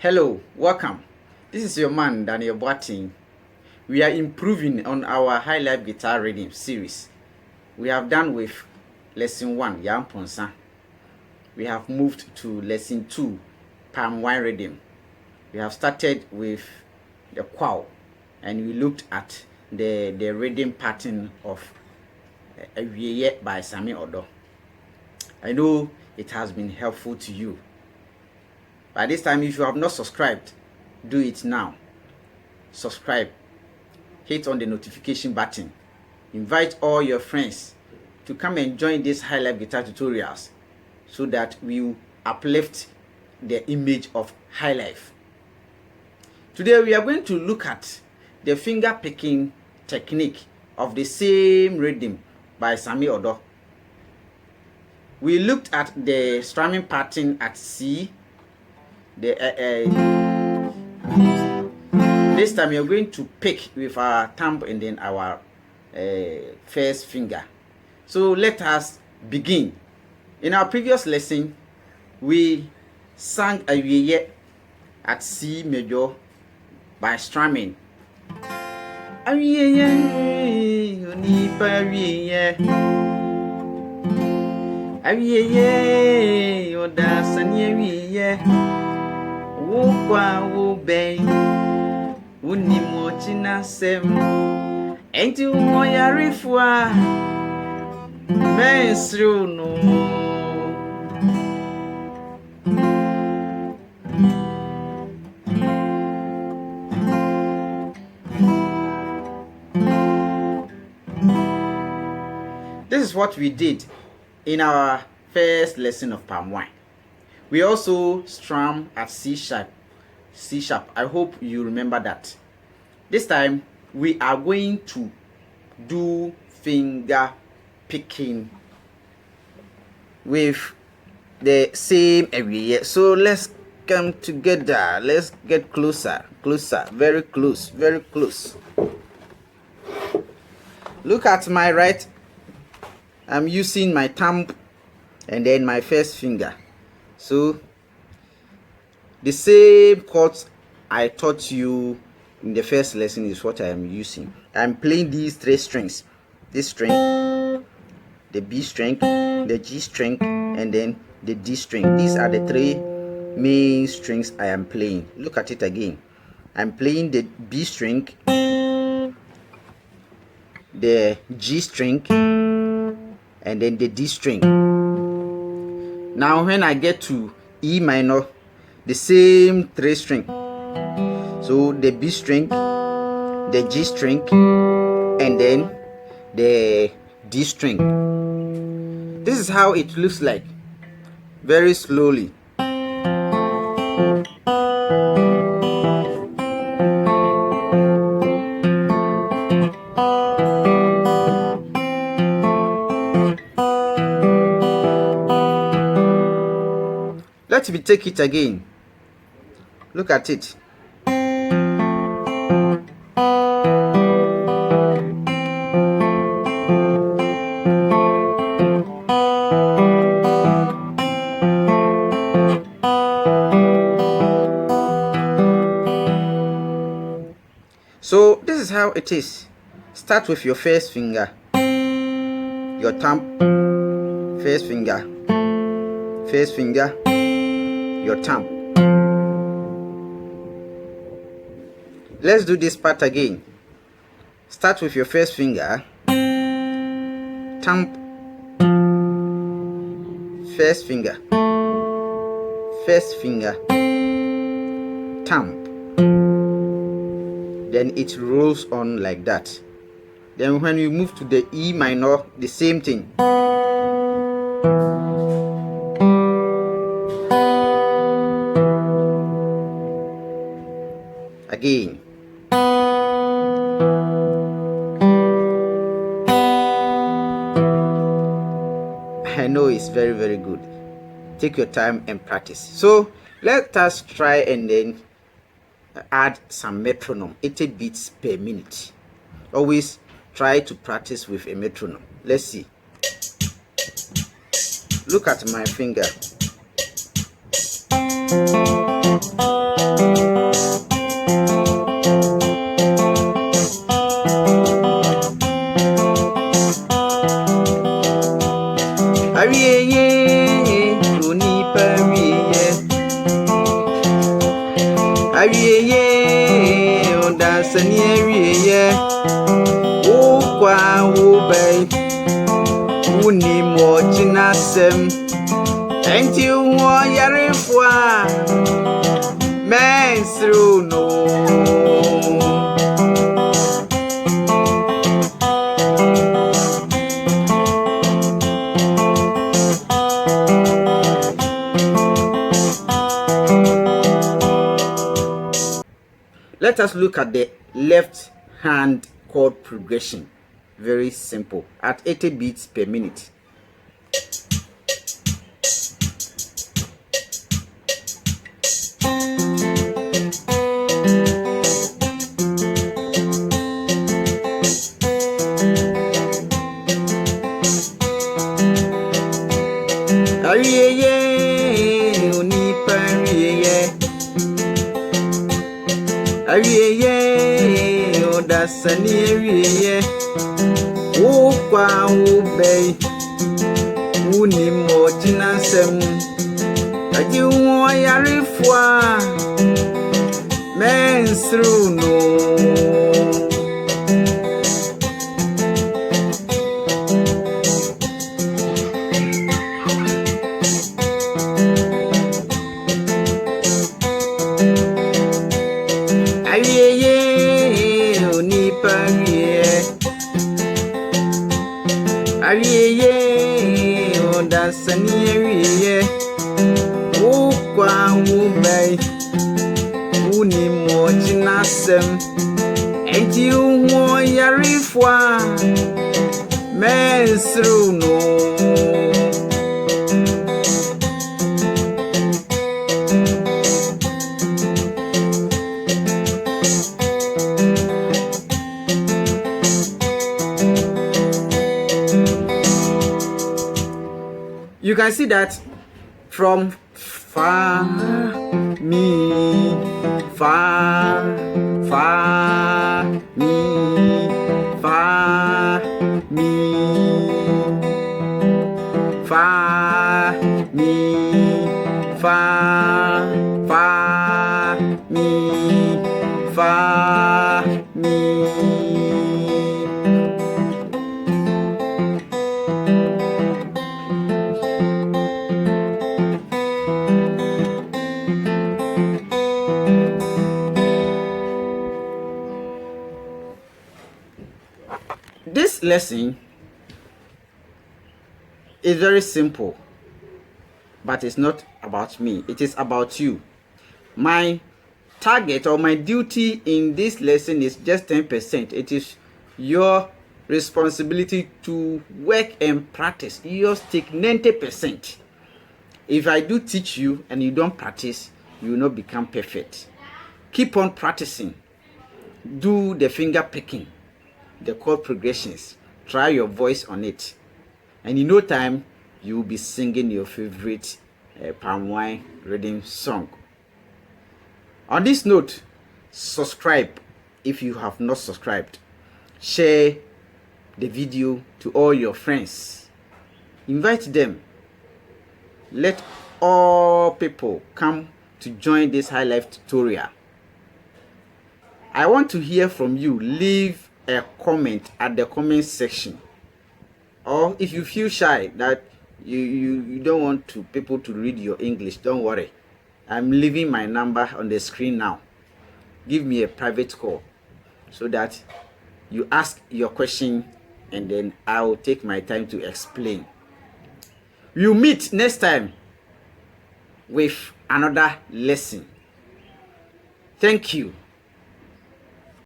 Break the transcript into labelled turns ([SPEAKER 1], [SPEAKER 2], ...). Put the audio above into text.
[SPEAKER 1] Hello, welcome. This is your man Daniel Boateng. We are improving on our high life guitar rhythm series. We have done with lesson 1, Yam Ponsa. We have moved to lesson 2, Prt2 rhythm. We have started with the quaw, and we looked at the rhythm pattern of Awieye by Sammy Odoh. I know it has been helpful to you. By this time, if you have not subscribed, do it now. Subscribe, hit on the notification button, invite all your friends to come and join these high life guitar tutorials so that we will uplift the image of high life. Today we are going to look at the finger picking technique of the same rhythm by Sammy Odoh. We looked at the strumming pattern at C. This time we are going to pick with our thumb and then our first finger. So let us begin. In our previous lesson, we sang Awieye at C major by strumming. Awieye, onipa awieye. Awieye, odasani awieye. Wokwa wo ben woni mo china sem enti wo yarifua mesru no. This is what we did in our first lesson of Prt2. We also strum at C sharp. I hope you remember that. This time we are going to do finger picking with the same area. So let's come together. Let's get closer, very close. Look at my right. I'm using my thumb and then my first finger. So the same chords I taught you in the first lesson is what I am using. I'm playing these 3 strings. This string, the B string, the G string, and then the D string. These are the 3 main strings I am playing. Look at it again. I'm playing the B string, the G string, and then the D string. Now when I get to E minor, the same 3 string. So the B string, the G string, and then the D string. This is how it looks like. Very slowly. Let me take it again. Look at it. So this is how it is. Start with your first finger, your thumb, first finger, your thumb. Let's do this part again. Start with your first finger, thumb, first finger, thumb. Then it rolls on like that. Then when we move to the E minor, the same thing. Again. I know it's very good. Take your time and practice. So let us try and then add some metronome, 80 beats per minute. Always try to practice with a metronome. Let's see. Look at my finger. Awieye odasani awieye ukwa ubei uni mochina sem enti uwo yarifwa mensru no. Let us look at the left hand chord progression. Very simple. At 80 beats per minute. Awieye onipa awieye Awieye odasani awieye ukwa ubei uni mochina sem aji uwo yarifwa mensru no. Awieye onipa awieye odasani awieye ukwa ubei uni mochina sem enti uwo yarifwa mensru no. You can see that from fa, mi, fa, mi, fa, mi, fa, mi, fa, mi, fa, mi. This lesson is very simple, but it's not about me. It is about you. My target or my duty in this lesson is just 10%. It is your responsibility to work and practice. Yours take 90%. If I do teach you and you don't practice, you will not become perfect. Keep on practicing. Do the finger picking, the chord progressions. Try your voice on it, and in no time you will be singing your favorite Awieye Rhytym song. On this note, subscribe if you have not subscribed. Share the video to all your friends. Invite them. Let all people come to join this Highlife tutorial. I want to hear from you. Leave a comment at the comment section, or if you feel shy that you don't want people to read your English, don't worry. I'm leaving my number on the screen now. Give me a private call so that you ask your question and then I will take my time to explain. We'll meet next time with another lesson. Thank you.